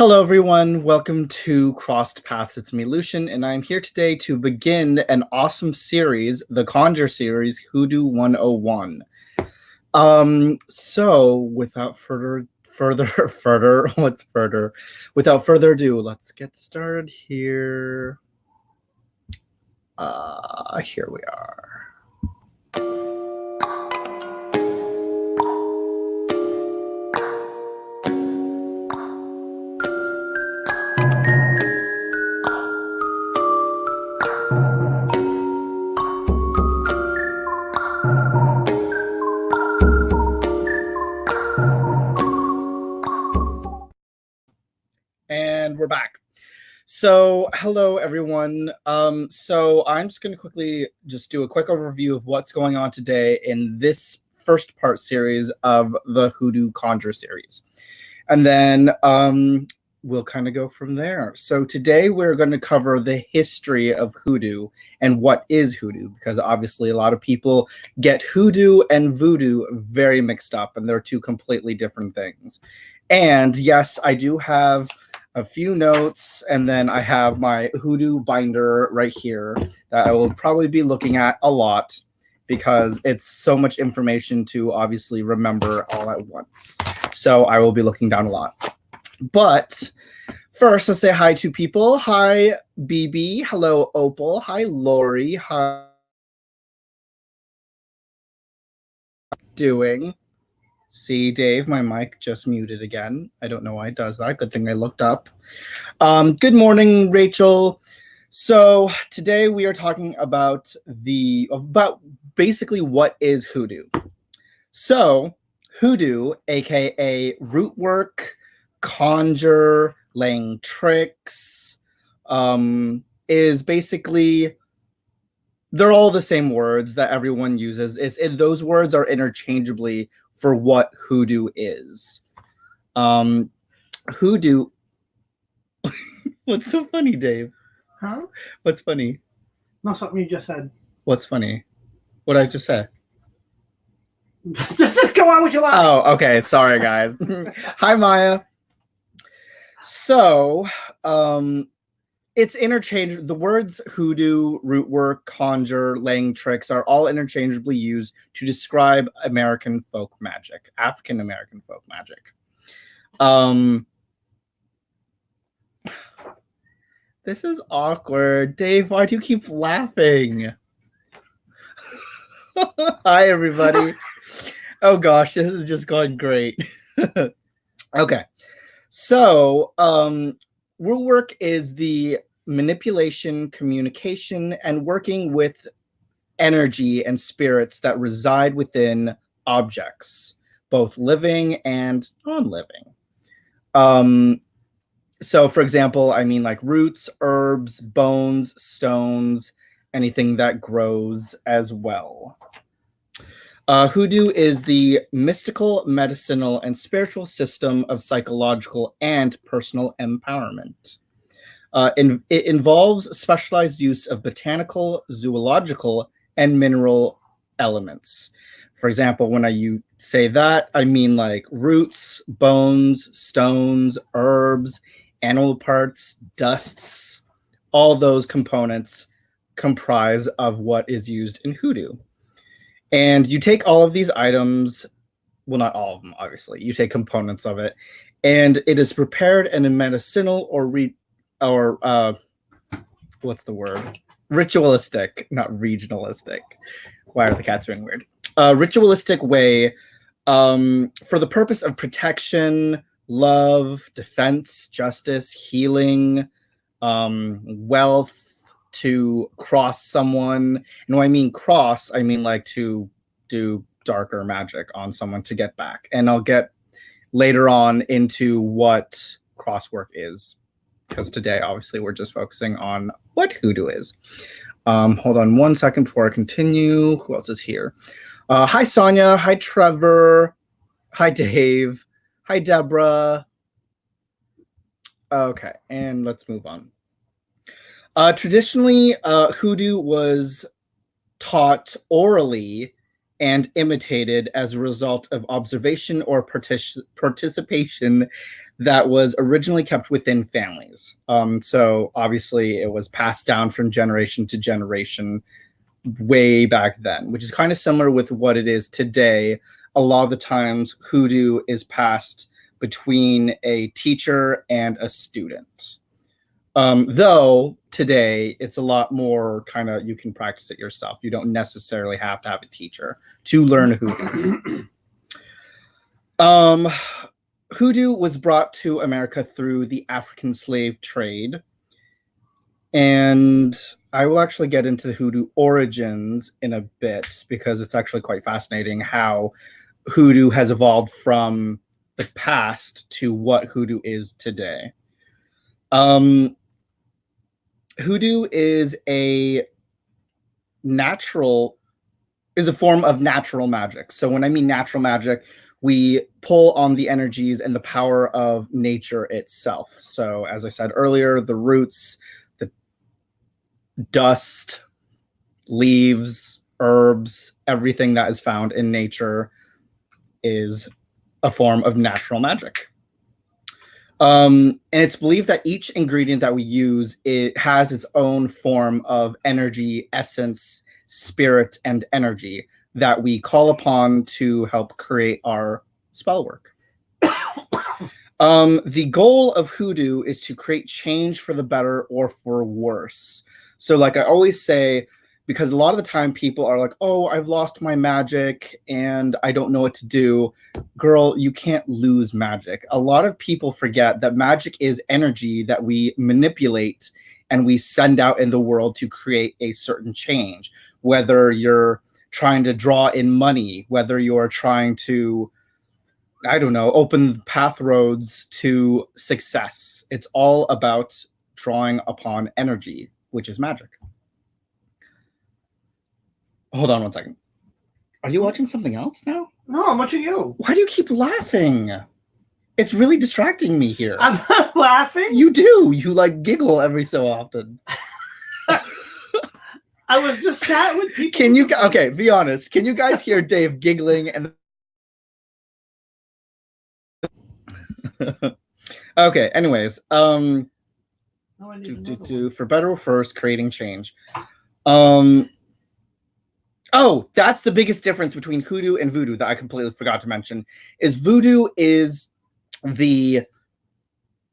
Hello, everyone. Welcome to Crossed Paths. It's me, Lucian, and I'm here today to begin an awesome series, the Conjure series, Hoodoo 101. So without without further ado, let's get started here. Here we are. And we're back. So hello, everyone. So I'm just going to quickly just do a quick overview of what's going on today in this first part series of the Hoodoo Conjure series. And then we'll kind of go from there. So today we're going to cover the history of Hoodoo and what is Hoodoo, because obviously a lot of people get Hoodoo and Voodoo very mixed up, and they're two completely different things. And yes, I do have a few notes, and then I have my Hoodoo binder right here that I will probably be looking at a lot because it's so much information to obviously remember all at once. So I will be looking down a lot. But first, let's say hi to people. Hi, BB. Hello, Opal. Hi, Lori. Hi. Doing? See, Dave, my mic just muted again. I don't know why it does that. Good thing I looked up. Good morning, Rachel. So today we are talking about basically what is Hoodoo. So Hoodoo, aka root work, conjure, laying tricks, is basically, they're all the same words that everyone uses. Those words are interchangeably for what Hoodoo is. Hoodoo. What's so funny, Dave? Huh? What's funny? Not something you just said. What's funny? What did I just say? just go on with your life. Oh, okay. Sorry, guys. Hi, Maya. So, it's interchangeable. The words hoodoo, root work, conjure, laying tricks are all interchangeably used to describe American folk magic, African American folk magic. This is awkward. Dave, why do you keep laughing? Hi, everybody. Oh, gosh, this is just going great. Okay. So, root work is the manipulation, communication, and working with energy and spirits that reside within objects, both living and non-living. So, for example, I mean like roots, herbs, bones, stones, anything that grows as well. Hoodoo is the mystical, medicinal, and spiritual system of psychological and personal empowerment. It involves specialized use of botanical, zoological, and mineral elements. For example, when you say that, I mean like roots, bones, stones, herbs, animal parts, dusts. All those components comprise of what is used in Hoodoo. And you take all of these items, well, not all of them, obviously. You take components of it, and it is prepared in a medicinal or what's the word? Ritualistic, not regionalistic. Why are the cats being weird? Ritualistic way for the purpose of protection, love, defense, justice, healing, wealth, to cross someone. And when I mean cross, I mean like to do darker magic on someone to get back. And I'll get later on into what crosswork is, because today obviously we're just focusing on what Hoodoo is. Hold on one second before I continue. Who else is here? Hi, Sonia. Hi, Trevor. Hi, Dave. Hi, Deborah. Okay, and let's move on. Traditionally, Hoodoo was taught orally and imitated as a result of observation or participation that was originally kept within families. So obviously it was passed down from generation to generation way back then, which is kind of similar with what it is today. A lot of the times hoodoo is passed between a teacher and a student. Though today it's a lot more kind of, you can practice it yourself. You don't necessarily have to have a teacher to learn hoodoo. Hoodoo was brought to America through the African slave trade. And I will actually get into the hoodoo origins in a bit, because it's actually quite fascinating how hoodoo has evolved from the past to what hoodoo is today. Hoodoo is a form of natural magic. So when I mean natural magic, we pull on the energies and the power of nature itself. So as I said earlier, the roots, the dust, leaves, herbs, everything that is found in nature is a form of natural magic. And it's believed that each ingredient that we use, it has its own form of energy, essence, spirit, and energy that we call upon to help create our spell work. The goal of hoodoo is to create change for the better or for worse. So like I always say, because a lot of the time people are like, oh, I've lost my magic and I don't know what to do. Girl, you can't lose magic. A lot of people forget that magic is energy that we manipulate and we send out in the world to create a certain change. Whether you're trying to draw in money, whether you're trying to, I don't know, open path roads to success. It's all about drawing upon energy, which is magic. Hold on one second. Are you watching something else now? No, I'm watching you. Why do you keep laughing? It's really distracting me here. I'm not laughing. You do. You like giggle every so often. I was just chatting with people. Can you, okay, be honest. Can you guys hear Dave giggling and okay, anyways, for better or first, creating change. Oh, that's the biggest difference between hoodoo and voodoo that I completely forgot to mention, is voodoo is the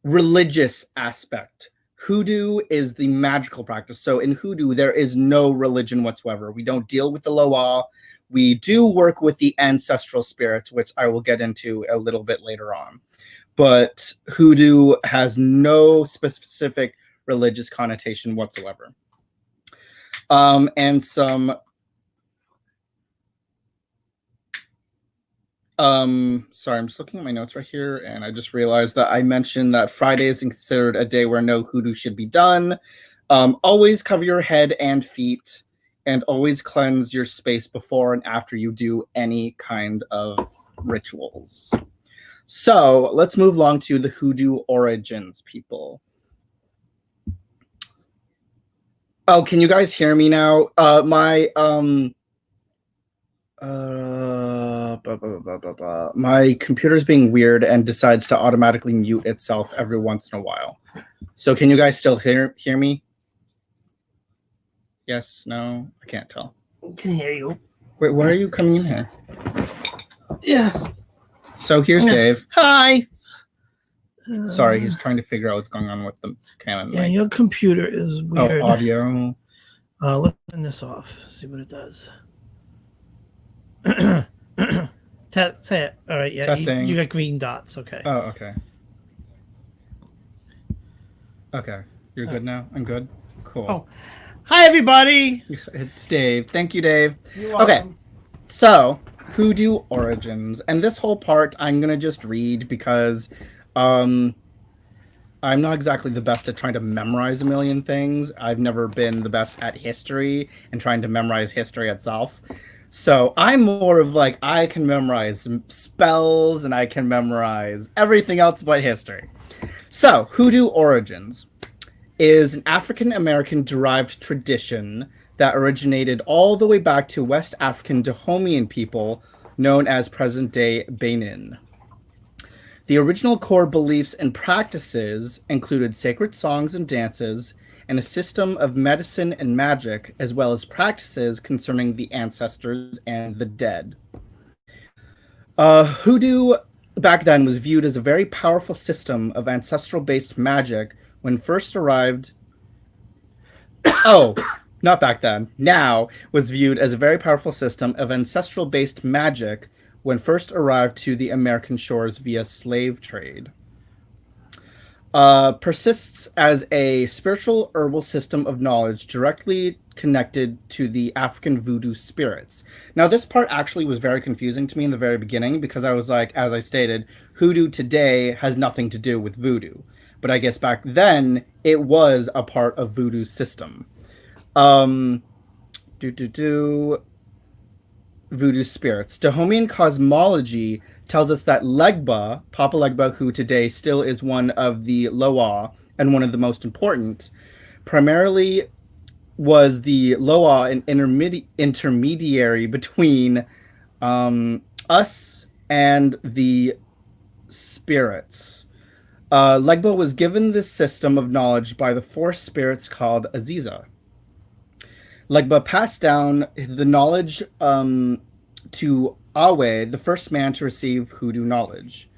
religious aspect. Hoodoo is the magical practice. So in hoodoo, there is no religion whatsoever. We don't deal with the Loa. We do work with the ancestral spirits, which I will get into a little bit later on. But hoodoo has no specific religious connotation whatsoever. And some sorry, I'm just looking at my notes right here, and I just realized that I mentioned that Friday is considered a day where no hoodoo should be done. Always cover your head and feet, and always cleanse your space before and after you do any kind of rituals. So let's move along to the hoodoo origins, people. Oh, can you guys hear me now? My computer's being weird and decides to automatically mute itself every once in a while. So can you guys still hear me? Yes, no, I can't tell. I can hear you. Wait, why are you coming in here? Yeah. So here's Dave. Hi. Sorry, he's trying to figure out what's going on with the Canon. Yeah, your computer is weird. Oh, audio. Let's turn this off. See what it does. Say it. All right. Yeah. Testing. You got green dots. Okay. Oh, okay. Okay. You're good now? I'm good? Cool. Oh. Hi, everybody. It's Dave. Thank you, Dave. You're welcome. Okay. So, hoodoo origins. And this whole part I'm going to just read because I'm not exactly the best at trying to memorize a million things. I've never been the best at history and trying to memorize history itself. So I'm more of like, I can memorize spells and I can memorize everything else but history. So, hoodoo origins is an African-American derived tradition that originated all the way back to West African Dahomean people known as present-day Benin. The original core beliefs and practices included sacred songs and dances, and a system of medicine and magic, as well as practices concerning the ancestors and the dead. Hoodoo back then was viewed as a very powerful system of ancestral-based magic when first arrived. Oh, not back then. Now was viewed as a very powerful system of ancestral-based magic when first arrived to the American shores via slave trade. Persists as a spiritual herbal system of knowledge directly connected to the African voodoo spirits. Now, this part actually was very confusing to me in the very beginning because I was like, as I stated, hoodoo today has nothing to do with voodoo. But I guess back then, it was a part of voodoo's system. Voodoo spirits. Dahomean cosmology tells us that Legba, Papa Legba, who today still is one of the Loa and one of the most important, primarily was the Loa, an intermediary between us and the spirits. Legba was given this system of knowledge by the four spirits called Aziza. Legba passed down the knowledge to Awe, the first man to receive hoodoo knowledge.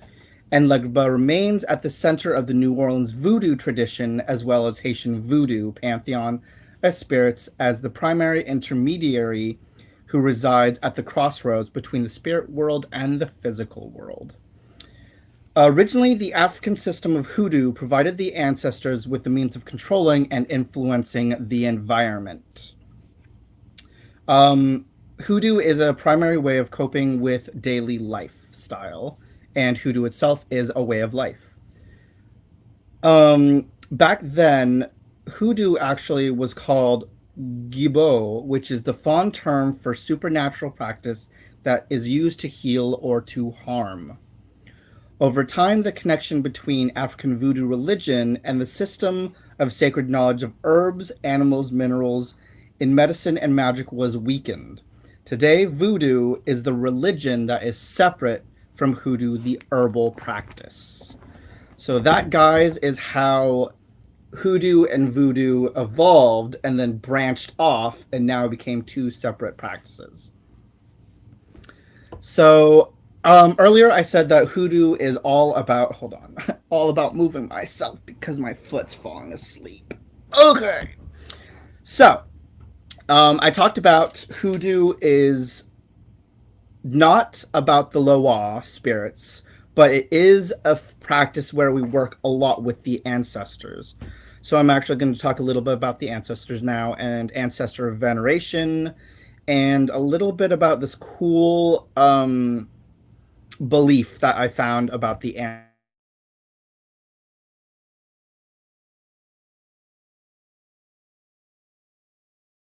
And Legba remains at the center of the New Orleans voodoo tradition, as well as Haitian voodoo pantheon as spirits, as the primary intermediary who resides at the crossroads between the spirit world and the physical world. Originally, the African system of hoodoo provided the ancestors with the means of controlling and influencing the environment. Hoodoo is a primary way of coping with daily lifestyle, and hoodoo itself is a way of life. Back then, hoodoo actually was called Gibo, which is the fond term for supernatural practice that is used to heal or to harm. Over time, the connection between African voodoo religion and the system of sacred knowledge of herbs, animals, minerals, in medicine and magic was weakened. Today, voodoo is the religion that is separate from hoodoo, the herbal practice. So that, guys, is how hoodoo and voodoo evolved and then branched off and now became two separate practices. So earlier I said that hoodoo is all about, hold on, all about moving myself because my foot's falling asleep. Okay. So, I talked about hoodoo is not about the Loa spirits, but it is a practice where we work a lot with the ancestors. So I'm actually going to talk a little bit about the ancestors now and ancestor veneration and a little bit about this cool belief that I found about the ancestors.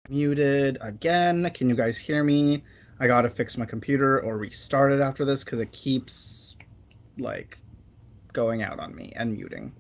Muted again. Can you guys hear me? I gotta fix my computer or restart it after this because it keeps like going out on me and muting.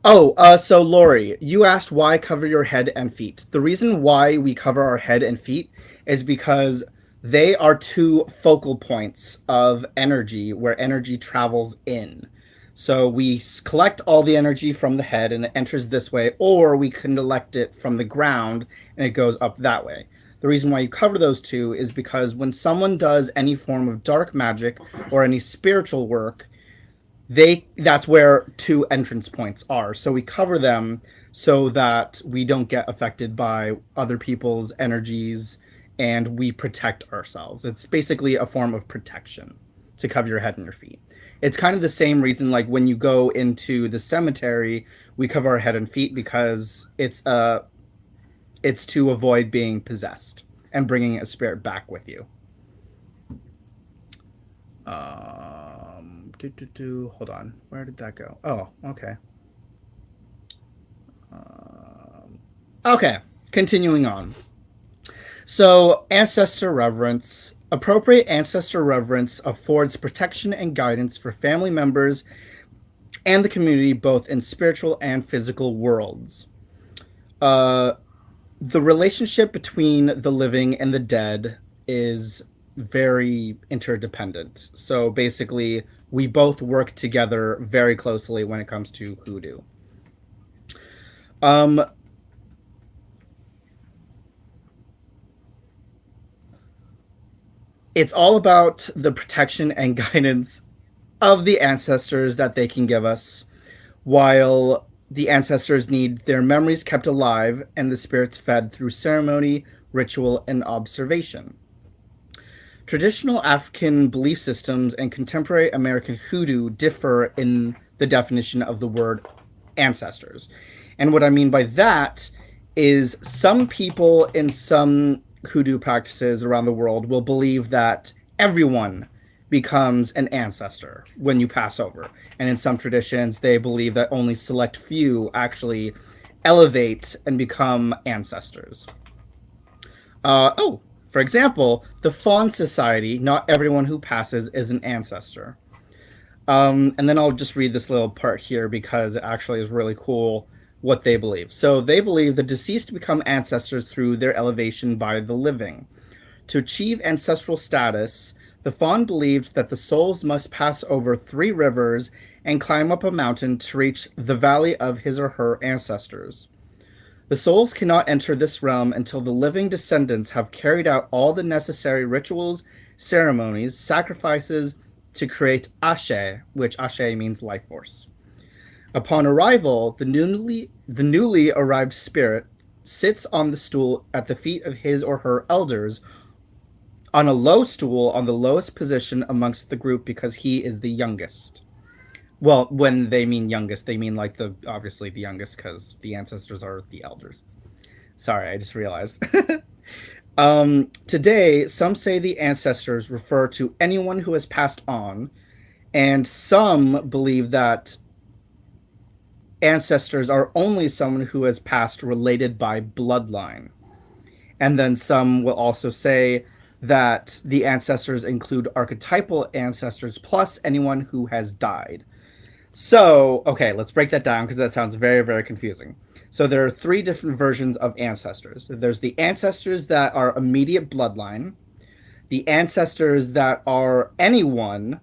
So Lori, you asked why cover your head and feet. The reason why we cover our head and feet is because they are two focal points of energy where energy travels in. So we collect all the energy from the head and it enters this way, or we can collect it from the ground and it goes up that way. The reason why you cover those two is because when someone does any form of dark magic or any spiritual work, that's where two entrance points are. So we cover them so that we don't get affected by other people's energies and we protect ourselves. It's basically a form of protection to cover your head and your feet. It's kind of the same reason, like when you go into the cemetery, we cover our head and feet because it's to avoid being possessed and bringing a spirit back with you. Hold on. Where did that go? Oh, okay. Okay, continuing on. So, ancestor reverence. Appropriate ancestor reverence affords protection and guidance for family members and the community, both in spiritual and physical worlds. Uh, the relationship between the living and the dead is very interdependent. So basically, we both work together very closely when it comes to hoodoo. Um, it's all about the protection and guidance of the ancestors that they can give us, while the ancestors need their memories kept alive and the spirits fed through ceremony, ritual, and observation. Traditional African belief systems and contemporary American hoodoo differ in the definition of the word ancestors. And what I mean by that is some people in some hoodoo practices around the world will believe that everyone becomes an ancestor when you pass over. And in some traditions, they believe that only select few actually elevate and become ancestors. For example, the Fawn Society, not everyone who passes is an ancestor. And then I'll just read this little part here because it actually is really cool what they believe. So they believe the deceased become ancestors through their elevation by the living. To achieve ancestral status, the Fawn believed that the souls must pass over 3 rivers and climb up a mountain to reach the valley of his or her ancestors. The souls cannot enter this realm until the living descendants have carried out all the necessary rituals, ceremonies, sacrifices to create Ashe, which Ashe means life force. Upon arrival, the newly arrived spirit sits on the stool at the feet of his or her elders on a low stool on the lowest position amongst the group because he is the youngest. Well, when they mean youngest, they mean like obviously the youngest because the ancestors are the elders. Sorry, I just realized. Today, some say the ancestors refer to anyone who has passed on, and some believe that ancestors are only someone who has passed related by bloodline. And then some will also say that the ancestors include archetypal ancestors plus anyone who has died. So, okay, let's break that down because that sounds very, very confusing. So there are 3 different versions of ancestors. There's the ancestors that are immediate bloodline, the ancestors that are anyone,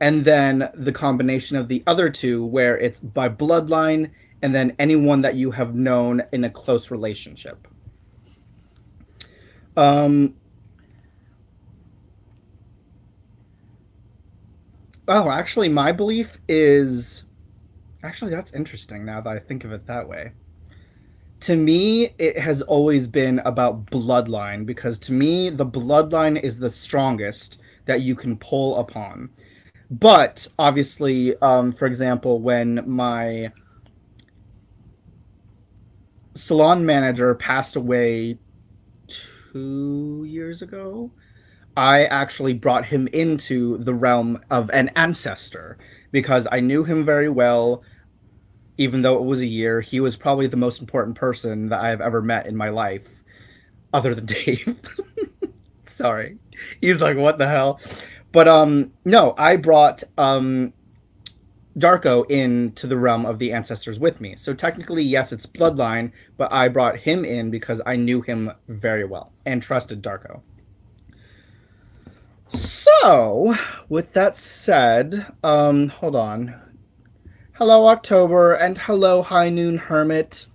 and then the combination of the other 2 where it's by bloodline and then anyone that you have known in a close relationship. Actually, my belief is... Actually, that's interesting now that I think of it that way. To me, it has always been about bloodline because to me, the bloodline is the strongest that you can pull upon. But obviously, for example, when my salon manager passed away 2 years ago, I actually brought him into the realm of an ancestor because I knew him very well. Even though it was a year, he was probably the most important person that I have ever met in my life, other than Dave. Sorry. He's like, what the hell? But no, I brought Darko into the realm of the ancestors with me. So technically, yes, it's bloodline, but I brought him in because I knew him very well and trusted Darko. So, with that said, hold on. Hello, October, and hello, High Noon Hermit.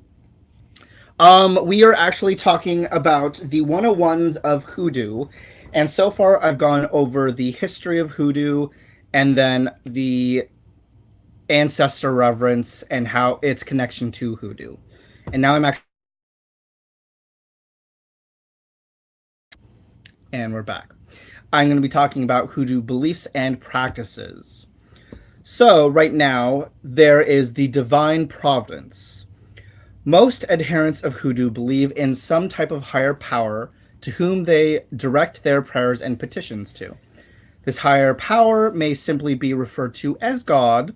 We are actually talking about the 101s of Hoodoo, and so far I've gone over the history of Hoodoo, and then the ancestor reverence and how its connection to Hoodoo. And now I'm actually... And we're back. I'm going to be talking about Hoodoo beliefs and practices. So, right now, there is the divine providence. Most adherents of Hoodoo believe in some type of higher power to whom they direct their prayers and petitions to. This higher power may simply be referred to as God,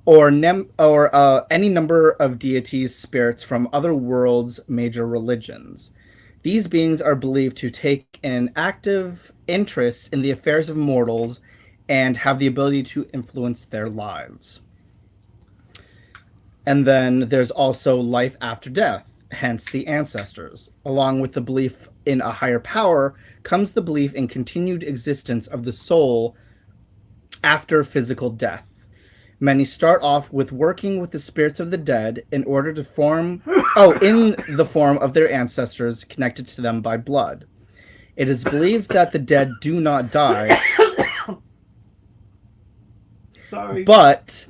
or any number of deities, spirits from other worlds' major religions. These beings are believed to take an active interest in the affairs of mortals and have the ability to influence their lives. And then there's also life after death. hence the ancestors. Along with the belief in a higher power comes the belief in continued existence of the soul after physical death. Many start off with working with the spirits of the dead in order to in the form of their ancestors connected to them by blood. It is believed that the dead do not die, but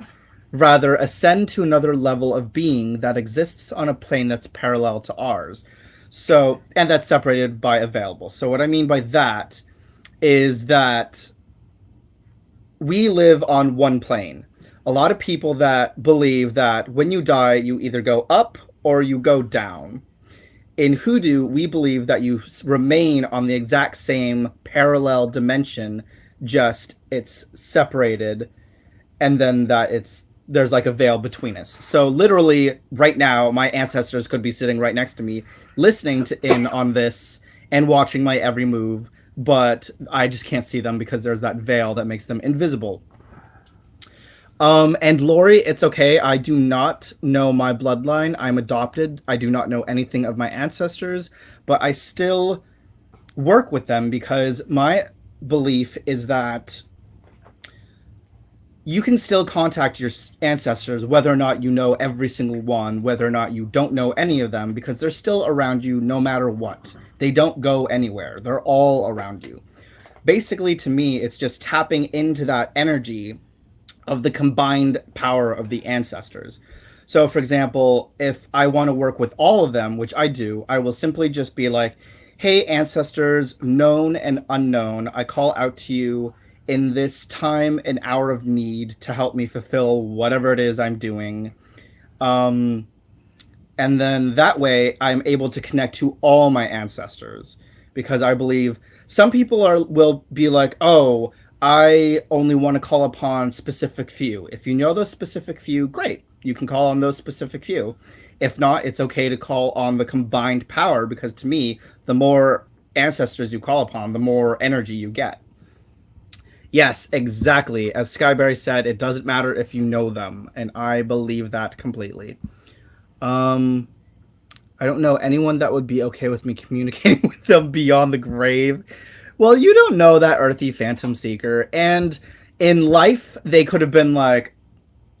rather ascend to another level of being that exists on a plane that's parallel to ours. So, and that's separated by available. So what I mean by that is that we live on one plane. A lot of people that believe that when you die, you either go up or you go down. In Hoodoo, we believe that you remain on the exact same parallel dimension, just it's separated, and then that there's like a veil between us. So literally right now, my ancestors could be sitting right next to me, listening in on this and watching my every move, but I just can't see them because there's that veil that makes them invisible. And Lori, it's okay. I do not know my bloodline. I'm adopted. I do not know anything of my ancestors, but I still work with them because my belief is that you can still contact your ancestors, whether or not you know every single one, whether or not you don't know any of them, because they're still around you no matter what. They don't go anywhere. They're all around you. Basically, to me, it's just tapping into that energy of the combined power of the ancestors. So, for example, if I want to work with all of them, which I do, I will simply just be like, hey, ancestors, known and unknown, I call out to you in this time and hour of need to help me fulfill whatever it is I'm doing. And then that way I'm able to connect to all my ancestors, because I believe some people will be like, oh, I only want to call upon specific few. If you know those specific few, great. You can call on those specific few. If not, it's okay to call on the combined power, because to me, the more ancestors you call upon, the more energy you get. Yes, exactly. As Skyberry said, it doesn't matter if you know them, and I believe that completely. I don't know anyone that would be okay with me communicating with them beyond the grave. Well, you don't know that earthy phantom seeker, and in life, they could have been like,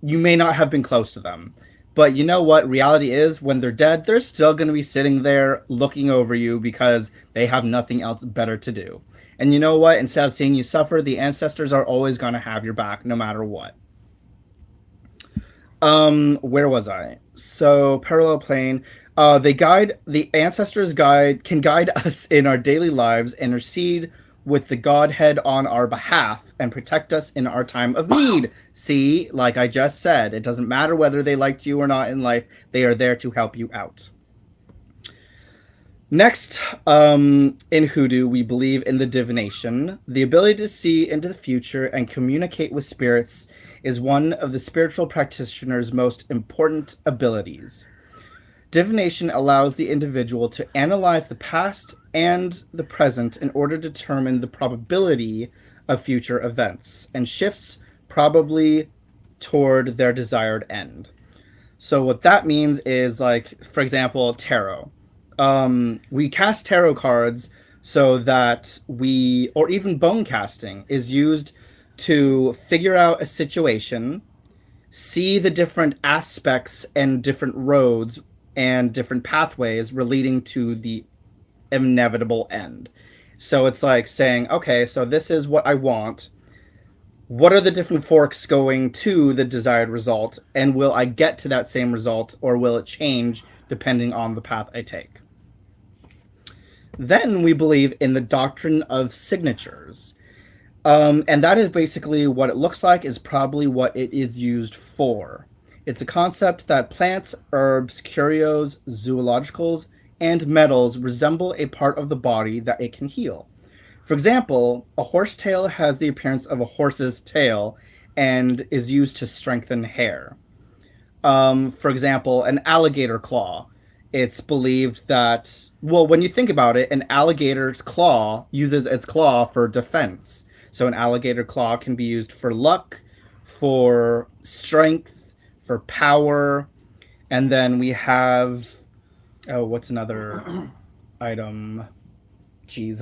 you may not have been close to them. But you know what reality is? When they're dead, they're still going to be sitting there looking over you because they have nothing else better to do. And you know what? Instead of seeing you suffer, the ancestors are always going to have your back no matter what. Where was I? So, parallel plane. The ancestors can guide us in our daily lives, intercede with the Godhead on our behalf, and protect us in our time of need. See, like I just said, it doesn't matter whether they liked you or not in life, they are there to help you out. Next, in Hoodoo, we believe in the divination. The ability to see into the future and communicate with spirits is one of the spiritual practitioner's most important abilities. Divination allows the individual to analyze the past and the present in order to determine the probability of future events, and shifts probably toward their desired end. So what that means is, like, for example, tarot. We cast tarot cards so that or even bone casting is used to figure out a situation, see the different aspects and different roads and different pathways relating to the inevitable end. So it's like saying, okay, so this is what I want. What are the different forks going to the desired result? And will I get to that same result, or will it change depending on the path I take? Then we believe in the doctrine of signatures. And that is basically what it looks like, is probably what it is used for. It's a concept that plants, herbs, curios, zoologicals, and metals resemble a part of the body that it can heal. For example, a horsetail has the appearance of a horse's tail and is used to strengthen hair. For example, an alligator claw. It's believed that, well, when you think about it, an alligator's claw uses its claw for defense. So an alligator claw can be used for luck, for strength, for power. And then we have Oh, what's another item? Jeez,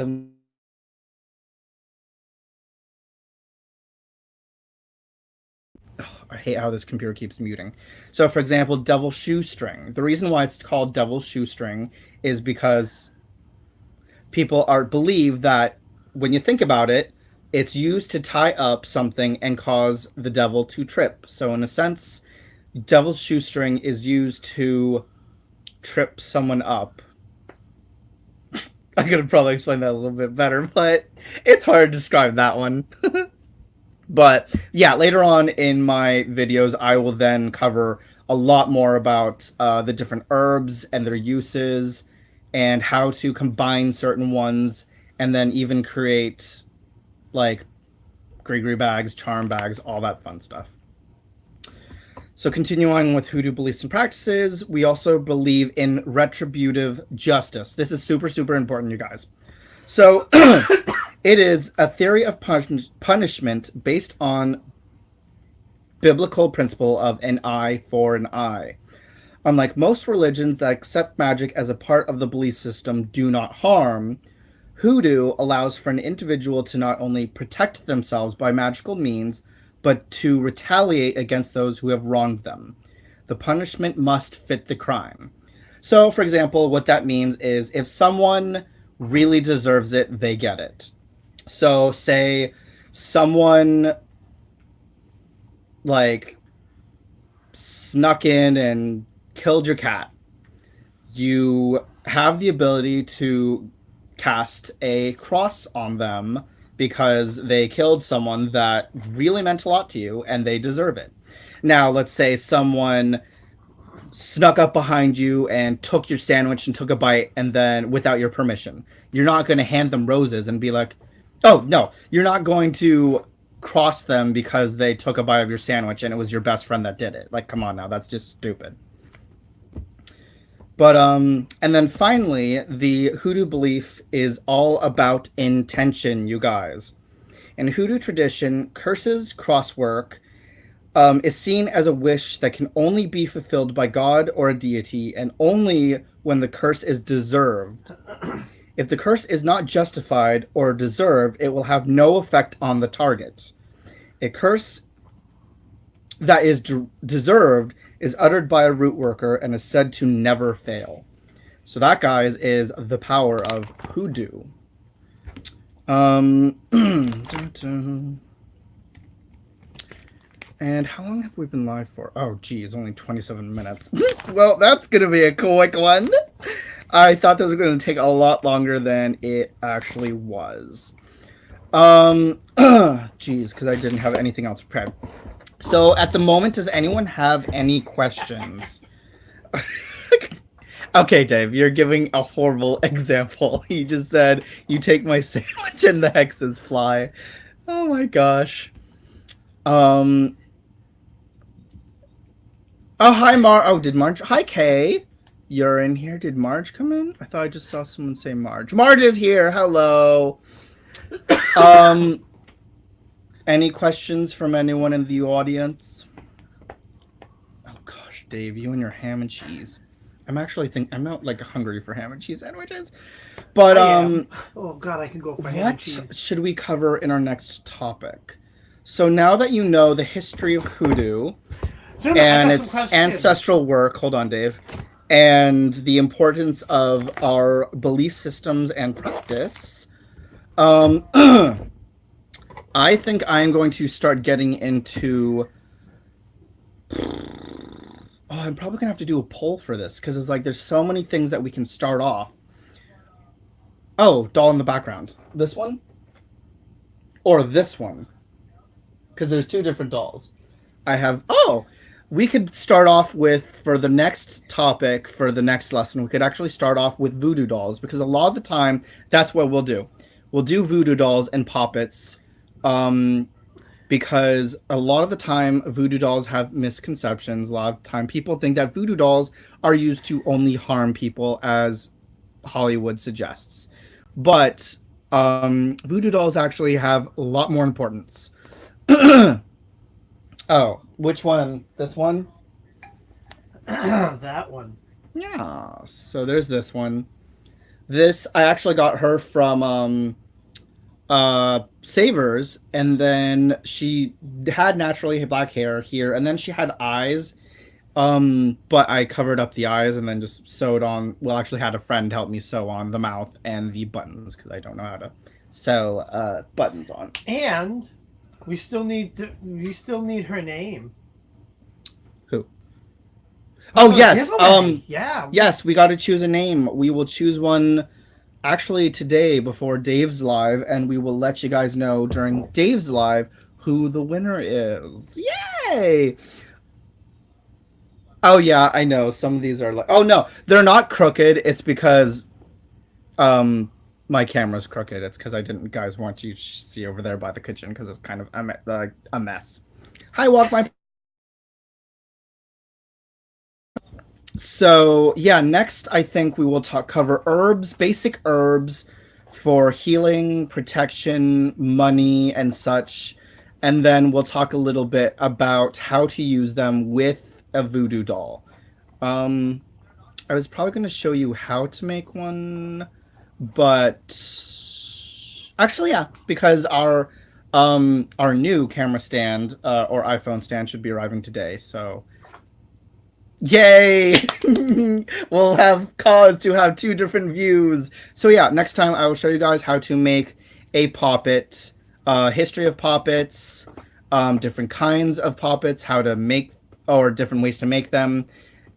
I hate how this computer keeps muting. So, for example, Devil Shoestring. The reason why it's called Devil Shoestring is because people are believe that when you think about it, it's used to tie up something and cause the devil to trip. So, in a sense, Devil's Shoestring is used to trip someone up. I could have probably explained that a little bit better, but it's hard to describe that one. But yeah, later on in my videos, I will then cover a lot more about the different herbs and their uses and how to combine certain ones and then even create like Grigri bags, charm bags, all that fun stuff. So continuing with Hoodoo beliefs and practices, we also believe in retributive justice. This is super, super important, you guys. So it is a theory of punishment based on biblical principle of an eye for an eye. Unlike most religions that accept magic as a part of the belief system do not harm, Hoodoo allows for an individual to not only protect themselves by magical means, but to retaliate against those who have wronged them. The punishment must fit the crime. So, for example, what that means is if someone really deserves it, they get it. So, say someone like snuck in and killed your cat. You have the ability to cast a cross on them because they killed someone that really meant a lot to you and they deserve it. Now, let's say someone snuck up behind you and took your sandwich and took a bite and then without your permission. You're not going to hand them roses and be like, oh, no, you're not going to cross them because they took a bite of your sandwich and it was your best friend that did it. Like, come on now, that's just stupid. But and then finally, the Hoodoo belief is all about intention, you guys. In Hoodoo tradition, curses, crosswork, is seen as a wish that can only be fulfilled by God or a deity, and only when the curse is deserved. If the curse is not justified or deserved, it will have no effect on the target. A curse that is deserved is uttered by a root worker and is said to never fail. So that, guys, is the power of Hoodoo. And how long have we been live for? Oh, geez, only 27 minutes. Well, that's going to be a quick one. I thought this was going to take a lot longer than it actually was. Geez, because I didn't have anything else prepared. So at the moment, does anyone have any questions? Okay, Dave, you're giving a horrible example. You just said, you take my sandwich and the hexes fly. Oh my gosh. Oh, hi, Oh, did Marge? Hi, Kay. You're in here. Did Marge come in? I thought I just saw someone say Marge. Marge is here. Hello. Any questions from anyone in the audience? Oh gosh, Dave, you and your ham and cheese. I'm not like hungry for ham and cheese sandwiches. But oh god, I can go for ham and cheese. What should we cover in our next topic? So now that you know the history of Hoodoo and its ancestral work, hold on, Dave, and the importance of our belief systems and practice, I think I'm going to start getting into... Oh, I'm probably going to have to do a poll for this, because it's like there's so many things that we can start off. Oh, doll in the background. This one? Or this one? Because there's two different dolls. I have... Oh! We could start off with, for the next topic, for the next lesson, we could actually start off with voodoo dolls, because a lot of the time, that's what we'll do. We'll do voodoo dolls and poppets, because a lot of the time voodoo dolls have misconceptions. A lot of the time people think that voodoo dolls are used to only harm people, as Hollywood suggests. But voodoo dolls actually have a lot more importance. Oh, which one? This one? That one. Yeah. So there's this one. This I actually got her from Savers, and then she had naturally black hair here, and then she had eyes. But I covered up the eyes and then just sewed on. Well, actually, had a friend help me sew on the mouth and the buttons because I don't know how to sew buttons on. And we still need her name. Who? Oh yes. Yeah. Yes, we got to choose a name. We will choose one actually today before Dave's live, and we will let you guys know during Dave's live who the winner is. Yay! Oh yeah, I know. Some of these are like, oh no, they're not crooked. It's because my camera's crooked. It's because I didn't guys want you to see over there by the kitchen because it's kind of a mess. Hi, walk my. So yeah, next I think we will cover herbs, basic herbs for healing, protection, money, and such, and then we'll talk a little bit about how to use them with a voodoo doll. I was probably going to show you how to make one, but actually, yeah, because our new camera stand or iPhone stand should be arriving today. So, yay! We'll have cause to have two different views. So yeah, next time I will show you guys how to make a poppet, history of poppets, different kinds of poppets, how to make or different ways to make them,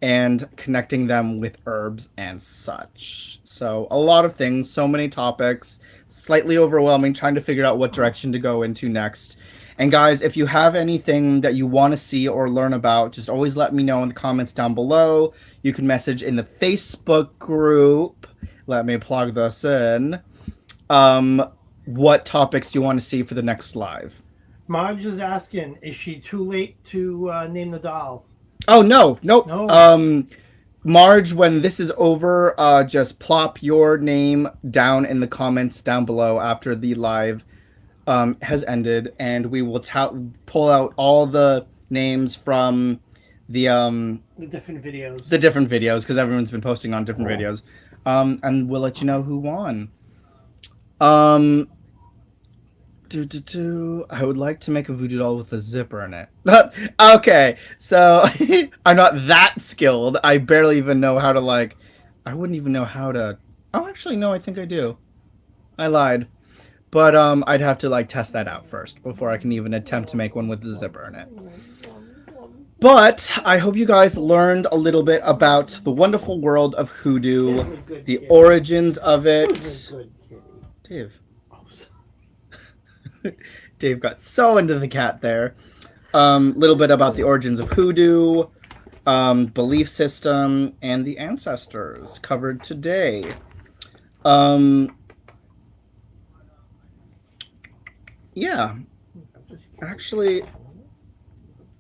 and connecting them with herbs and such. So a lot of things, so many topics, slightly overwhelming, trying to figure out what direction to go into next. And guys, if you have anything that you want to see or learn about, just always let me know in the comments down below. You can message in the Facebook group. Let me plug this in. What topics do you want to see for the next live? Marge is asking, is she too late to name the doll? Oh, nope. Marge, when this is over, just plop your name down in the comments down below after the live has ended, and we will pull out all the names from the different videos. The different videos, because everyone's been posting on different videos. And we'll let you know who won. I would like to make a voodoo doll with a zipper in it. Okay, so I'm not that skilled. I barely even know how to, like, I wouldn't even know how to. Oh, actually, no, I think I do. I lied. But I'd have to, like, test that out first before I can even attempt to make one with a zipper in it. But I hope you guys learned a little bit about the wonderful world of Hoodoo, the origins of it. Dave. Dave got so into the cat there. Little bit about the origins of Hoodoo, belief system, and the ancestors covered today. Yeah. Actually,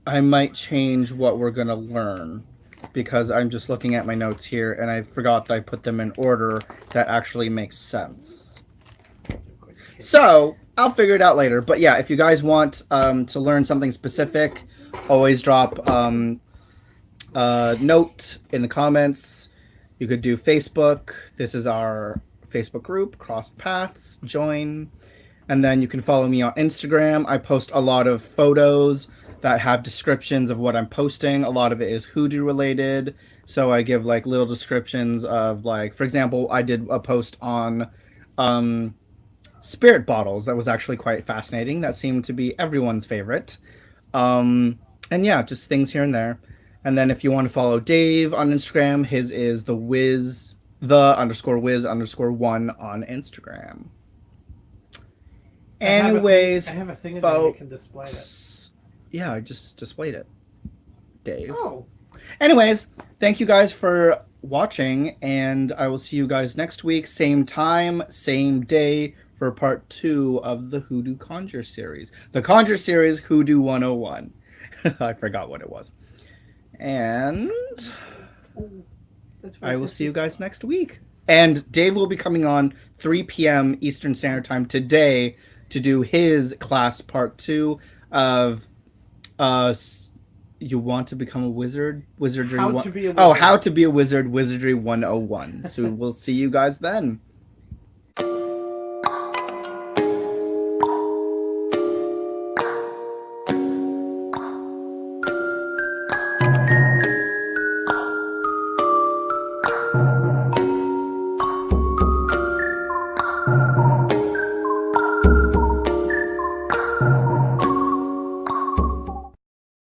I might change what we're going to learn because I'm just looking at my notes here and I forgot that I put them in order that actually makes sense. So, I'll figure it out later. But yeah, if you guys want to learn something specific, always drop a note in the comments. You could do Facebook. This is our Facebook group, Crossed Paths. Join. And then you can follow me on Instagram. I post a lot of photos that have descriptions of what I'm posting. A lot of it is Hoodoo related. So I give like little descriptions of, like, for example, I did a post on spirit bottles that was actually quite fascinating. That seemed to be everyone's favorite. And yeah, just things here and there. And then if you want to follow Dave on Instagram, his is the _Wiz_1 on Instagram. Anyways, I have a thing that you can display it. Yeah, I just displayed it, Dave. Oh. Anyways, thank you guys for watching, and I will see you guys next week, same time, same day, for part 2 of the Hoodoo Conjure series. The Conjure series, Hoodoo 101. I forgot what it was. And I will see you guys next week. And Dave will be coming on 3 p.m. Eastern Standard Time today to do his class part 2 of You want to become a wizard? Wizardry How one. to be a Oh, wizard. how to be a wizard? Wizardry 101. So we'll see you guys then.